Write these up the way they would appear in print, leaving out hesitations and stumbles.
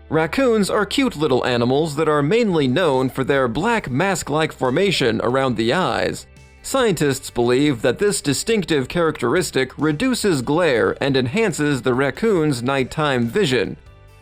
Raccoons are cute little animals that are mainly known for their black mask-like formation around the eyes. Scientists believe that this distinctive characteristic reduces glare and enhances the raccoon's nighttime vision.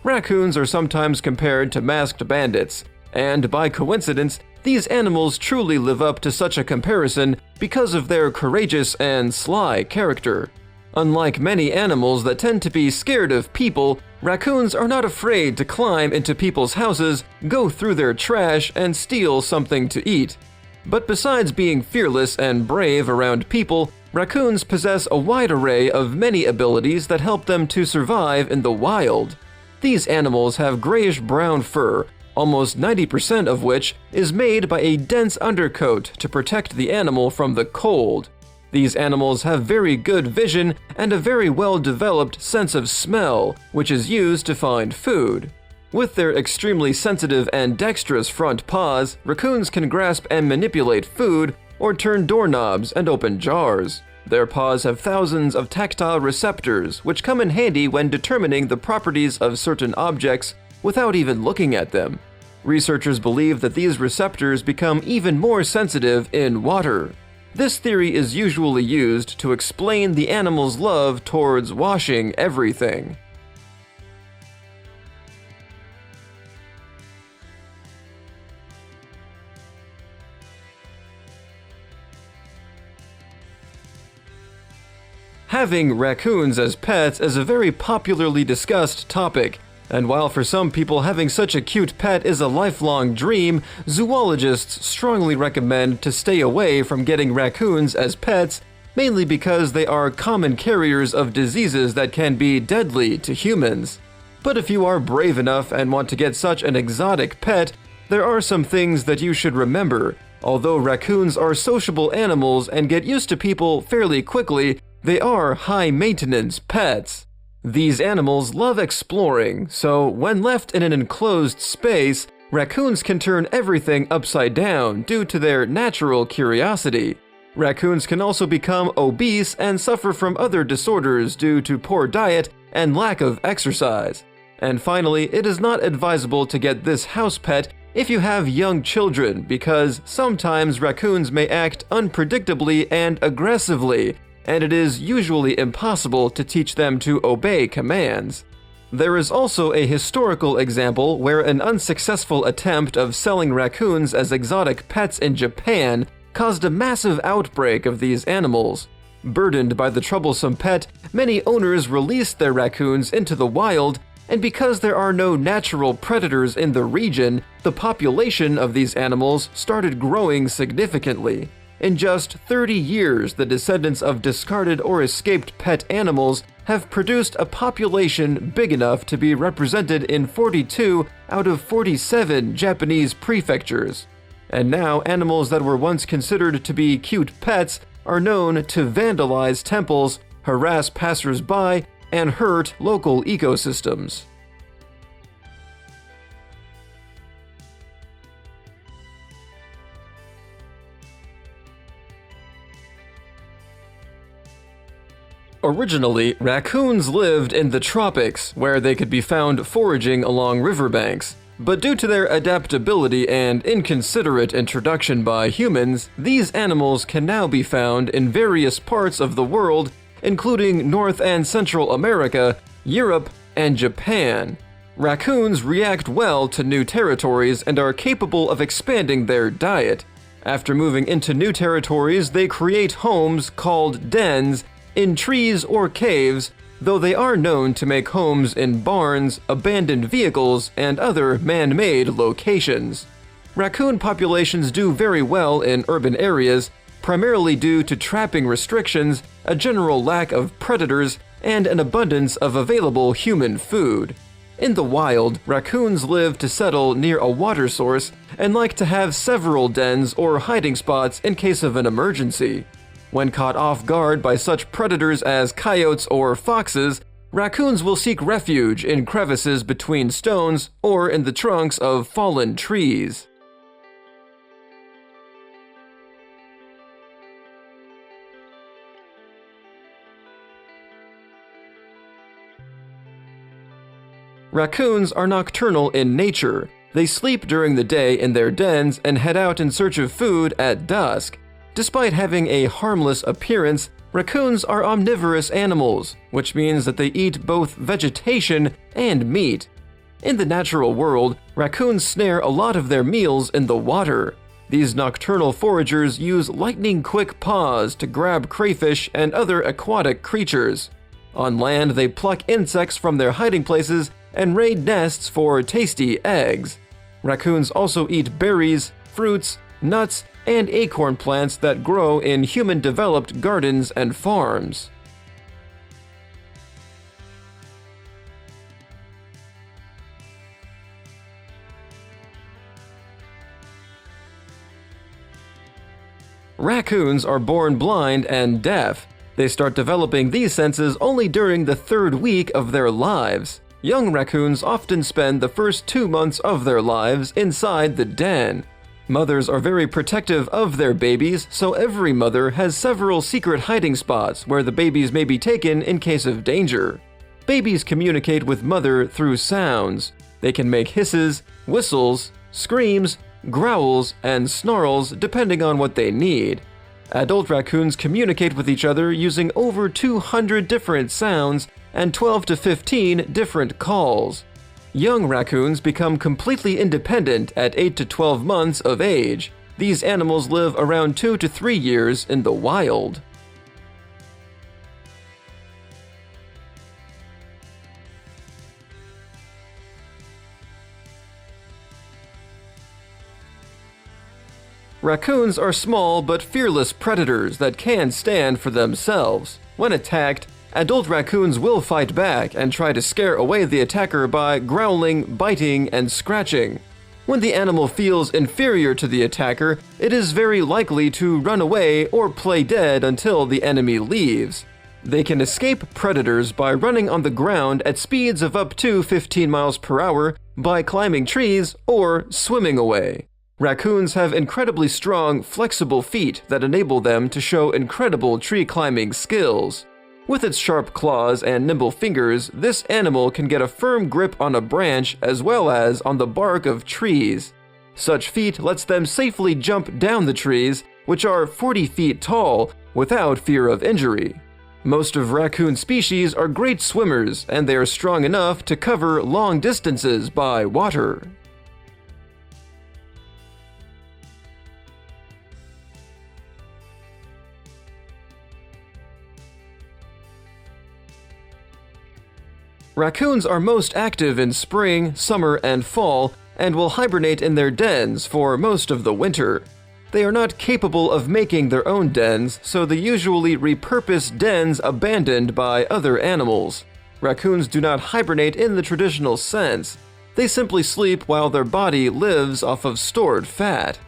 Raccoons are sometimes compared to masked bandits, and by coincidence, these animals truly live up to such a comparison because of their courageous and sly character. Unlike many animals that tend to be scared of people, raccoons are not afraid to climb into people's houses, go through their trash, and steal something to eat. But besides being fearless and brave around people, raccoons possess a wide array of many abilities that help them to survive in the wild. These animals have grayish-brown fur, almost 90% of which is made by a dense undercoat to protect the animal from the cold. These animals have very good vision and a very well-developed sense of smell, which is used to find food. With their extremely sensitive and dexterous front paws, raccoons can grasp and manipulate food or turn doorknobs and open jars. Their paws have thousands of tactile receptors, which come in handy when determining the properties of certain objects without even looking at them. Researchers believe that these receptors become even more sensitive in water. This theory is usually used to explain the animal's love towards washing everything. Having raccoons as pets is a very popularly discussed topic, and while for some people having such a cute pet is a lifelong dream, zoologists strongly recommend to stay away from getting raccoons as pets, mainly because they are common carriers of diseases that can be deadly to humans. But if you are brave enough and want to get such an exotic pet, there are some things that you should remember. Although raccoons are sociable animals and get used to people fairly quickly, they are high-maintenance pets. These animals love exploring, so when left in an enclosed space, raccoons can turn everything upside down due to their natural curiosity. Raccoons can also become obese and suffer from other disorders due to poor diet and lack of exercise. And finally, it is not advisable to get this house pet if you have young children, because sometimes raccoons may act unpredictably and aggressively, and it is usually impossible to teach them to obey commands. There is also a historical example where an unsuccessful attempt of selling raccoons as exotic pets in Japan caused a massive outbreak of these animals. Burdened by the troublesome pet, many owners released their raccoons into the wild, and because there are no natural predators in the region, the population of these animals started growing significantly. In just 30 years, the descendants of discarded or escaped pet animals have produced a population big enough to be represented in 42 out of 47 Japanese prefectures. And now, animals that were once considered to be cute pets are known to vandalize temples, harass passers-by, and hurt local ecosystems. Originally, raccoons lived in the tropics, where they could be found foraging along riverbanks. But due to their adaptability and inconsiderate introduction by humans, these animals can now be found in various parts of the world, including North and Central America, Europe, and Japan. Raccoons react well to new territories and are capable of expanding their diet. After moving into new territories, they create homes called dens in trees or caves, though they are known to make homes in barns, abandoned vehicles, and other man-made locations. Raccoon populations do very well in urban areas, primarily due to trapping restrictions, a general lack of predators, and an abundance of available human food. In the wild, raccoons live to settle near a water source and like to have several dens or hiding spots in case of an emergency. When caught off guard by such predators as coyotes or foxes, raccoons will seek refuge in crevices between stones or in the trunks of fallen trees. Raccoons are nocturnal in nature. They sleep during the day in their dens and head out in search of food at dusk. Despite having a harmless appearance, raccoons are omnivorous animals, which means that they eat both vegetation and meat. In the natural world, raccoons snare a lot of their meals in the water. These nocturnal foragers use lightning-quick paws to grab crayfish and other aquatic creatures. On land, they pluck insects from their hiding places and raid nests for tasty eggs. Raccoons also eat berries, fruits, nuts, and acorn plants that grow in human-developed gardens and farms. Raccoons are born blind and deaf. They start developing these senses only during the 3rd week of their lives. Young raccoons often spend the first 2 months of their lives inside the den. Mothers are very protective of their babies, so every mother has several secret hiding spots where the babies may be taken in case of danger. Babies communicate with mother through sounds. They can make hisses, whistles, screams, growls, and snarls depending on what they need. Adult raccoons communicate with each other using over 200 different sounds and 12 to 15 different calls. Young raccoons become completely independent at 8 to 12 months of age. These animals live around 2 to 3 years in the wild. Raccoons are small but fearless predators that can stand for themselves. When attacked, adult raccoons will fight back and try to scare away the attacker by growling, biting, and scratching. When the animal feels inferior to the attacker, it is very likely to run away or play dead until the enemy leaves. They can escape predators by running on the ground at speeds of up to 15 miles per hour, by climbing trees, or swimming away. Raccoons have incredibly strong, flexible feet that enable them to show incredible tree climbing skills. With its sharp claws and nimble fingers, this animal can get a firm grip on a branch as well as on the bark of trees. Such feat lets them safely jump down the trees, which are 40 feet tall, without fear of injury. Most of raccoon species are great swimmers, and they are strong enough to cover long distances by water. Raccoons are most active in spring, summer, and fall, and will hibernate in their dens for most of the winter. They are not capable of making their own dens, so they usually repurpose dens abandoned by other animals. Raccoons do not hibernate in the traditional sense. They simply sleep while their body lives off of stored fat.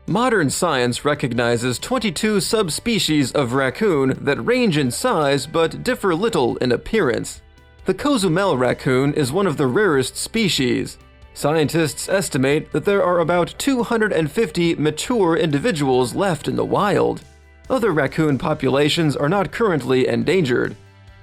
Modern science recognizes 22 subspecies of raccoon that range in size but differ little in appearance. The Cozumel raccoon is one of the rarest species. Scientists estimate that there are about 250 mature individuals left in the wild. Other raccoon populations are not currently endangered.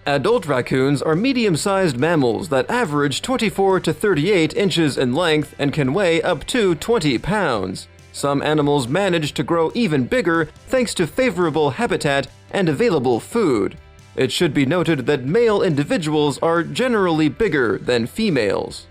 Adult raccoons are medium-sized mammals that average 24 to 38 inches in length and can weigh up to 20 pounds. Some animals manage to grow even bigger thanks to favorable habitat and available food. It should be noted that male individuals are generally bigger than females.